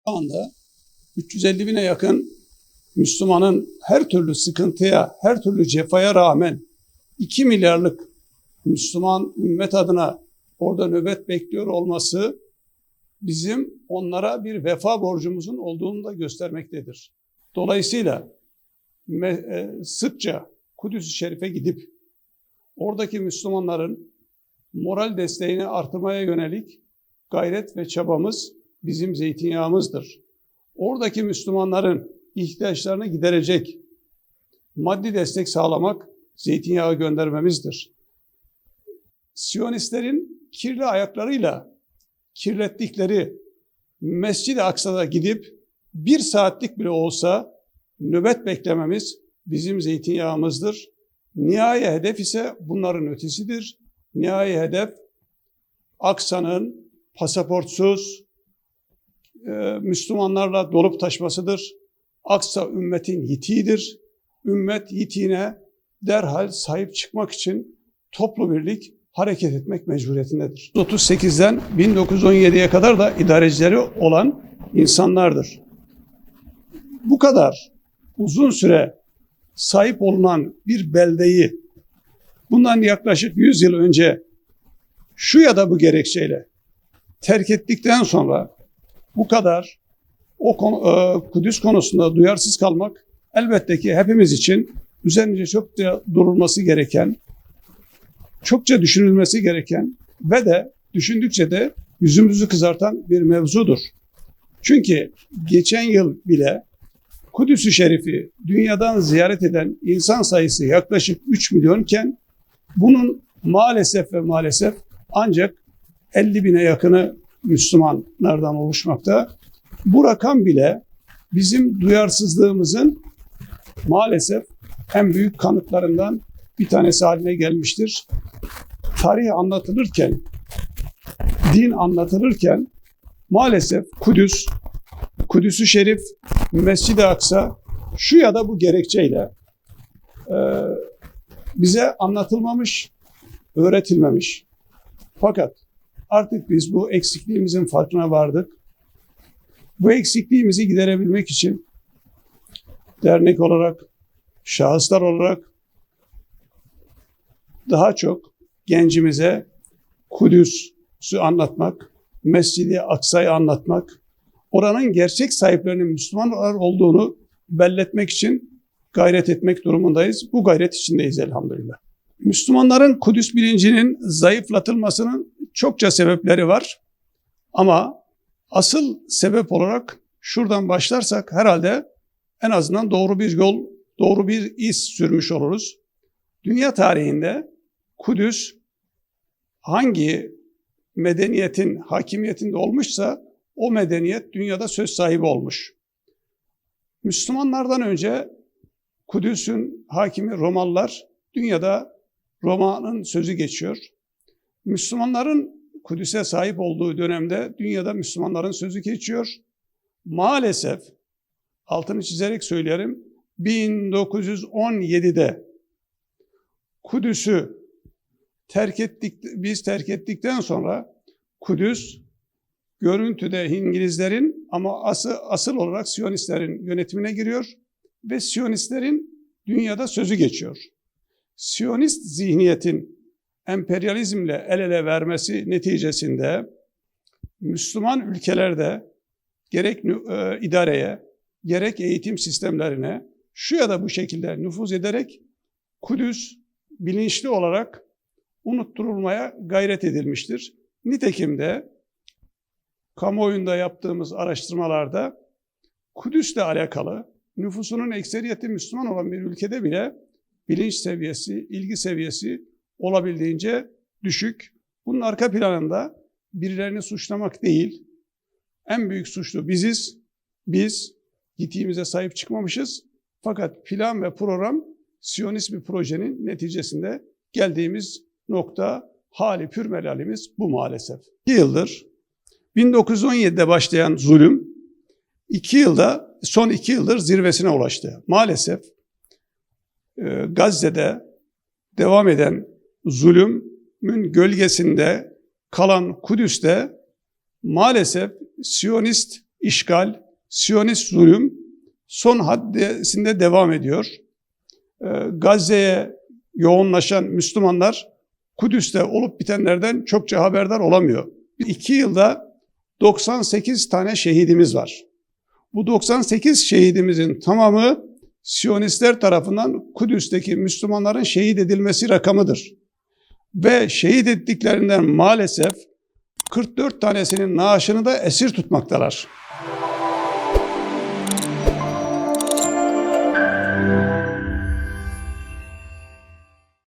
Şu anda 350 bine yakın Müslümanın her türlü sıkıntıya, her türlü cefaya rağmen 2 milyarlık Müslüman ümmet adına orada nöbet bekliyor olması bizim onlara bir vefa borcumuzun olduğunu da göstermektedir. Dolayısıyla sıkça Kudüs-ü Şerif'e gidip oradaki Müslümanların moral desteğini artırmaya yönelik gayret ve çabamız bizim zeytinyağımızdır. Oradaki Müslümanların ihtiyaçlarını giderecek maddi destek sağlamak zeytinyağı göndermemizdir. Siyonistlerin kirli ayaklarıyla kirlettikleri Mescid-i Aksa'da gidip 1 saatlik bile olsa nöbet beklememiz bizim zeytinyağımızdır. Nihai hedef ise bunların ötesidir. Nihai hedef Aksa'nın pasaportsuz Müslümanlarla dolup taşmasıdır. Aksa ümmetin yitiğidir. Ümmet yitiğine derhal sahip çıkmak için toplu birlik hareket etmek mecburiyetindedir. 1938'den 1917'ye kadar da idarecileri olan insanlardır. Bu kadar uzun süre sahip olunan bir beldeyi bundan yaklaşık 100 yıl önce şu ya da bu gerekçeyle terk ettikten sonra bu kadar Kudüs konusunda duyarsız kalmak elbette ki hepimiz için üzerinde çokça durulması gereken, çokça düşünülmesi gereken ve de düşündükçe de yüzümüzü kızartan bir mevzudur. Çünkü geçen yıl bile Kudüs-ü Şerif'i dünyadan ziyaret eden insan sayısı yaklaşık 3 milyonken bunun maalesef ancak 50 bine yakını Müslümanlardan oluşmakta. Bu rakam bile bizim duyarsızlığımızın maalesef en büyük kanıtlarından bir tanesi haline gelmiştir. Tarih anlatılırken, din anlatılırken maalesef Kudüs-ü Şerif, Mescid-i Aksa şu ya da bu gerekçeyle bize anlatılmamış, öğretilmemiş. Fakat artık biz bu eksikliğimizin farkına vardık. Bu eksikliğimizi giderebilmek için dernek olarak, şahıslar olarak daha çok gencimize Kudüs'ü anlatmak, Mescid-i Aksa'yı anlatmak, oranın gerçek sahiplerinin Müslümanlar olduğunu belletmek için gayret etmek durumundayız. Bu gayret içindeyiz elhamdülillah. Müslümanların Kudüs bilincinin zayıflatılmasının çokça sebepleri var. Ama asıl sebep olarak şuradan başlarsak herhalde en azından doğru bir yol, doğru bir iz sürmüş oluruz. Dünya tarihinde Kudüs hangi medeniyetin hakimiyetinde olmuşsa o medeniyet dünyada söz sahibi olmuş. Müslümanlardan önce Kudüs'ün hakimi Romalılar, dünyada Roma'nın sözü geçiyor. Müslümanların Kudüs'e sahip olduğu dönemde dünyada Müslümanların sözü geçiyor. Maalesef altını çizerek söylerim, 1917'de Kudüs'ü biz terk ettikten sonra Kudüs görüntüde İngilizlerin ama asıl olarak Siyonistlerin yönetimine giriyor ve Siyonistlerin dünyada sözü geçiyor. Siyonist zihniyetin emperyalizmle el ele vermesi neticesinde Müslüman ülkelerde gerek idareye, gerek eğitim sistemlerine şu ya da bu şekilde nüfuz ederek Kudüs bilinçli olarak unutturulmaya gayret edilmiştir. Nitekim de kamuoyunda yaptığımız araştırmalarda Kudüs'le alakalı nüfusunun ekseriyeti Müslüman olan bir ülkede bile bilinç seviyesi, ilgi seviyesi olabildiğince düşük. Bunun arka planında birilerini suçlamak değil, en büyük suçlu biziz. Biz gittiğimize sahip çıkmamışız. Fakat plan ve program Siyonist bir projenin neticesinde geldiğimiz nokta hali pür melalimiz bu maalesef. 2 yıldır 1917'de başlayan zulüm son 2 yıldır zirvesine ulaştı. Maalesef Gazze'de devam eden zulümün gölgesinde kalan Kudüs'te maalesef Siyonist işgal, Siyonist zulüm son haddesinde devam ediyor. Gazze'ye yoğunlaşan Müslümanlar Kudüs'te olup bitenlerden çokça haberdar olamıyor. 2 yılda 98 tane şehidimiz var. Bu 98 şehidimizin tamamı Siyonistler tarafından Kudüs'teki Müslümanların şehit edilmesi rakamıdır. Ve şehit ettiklerinden maalesef 44 tanesinin naaşını da esir tutmaktalar.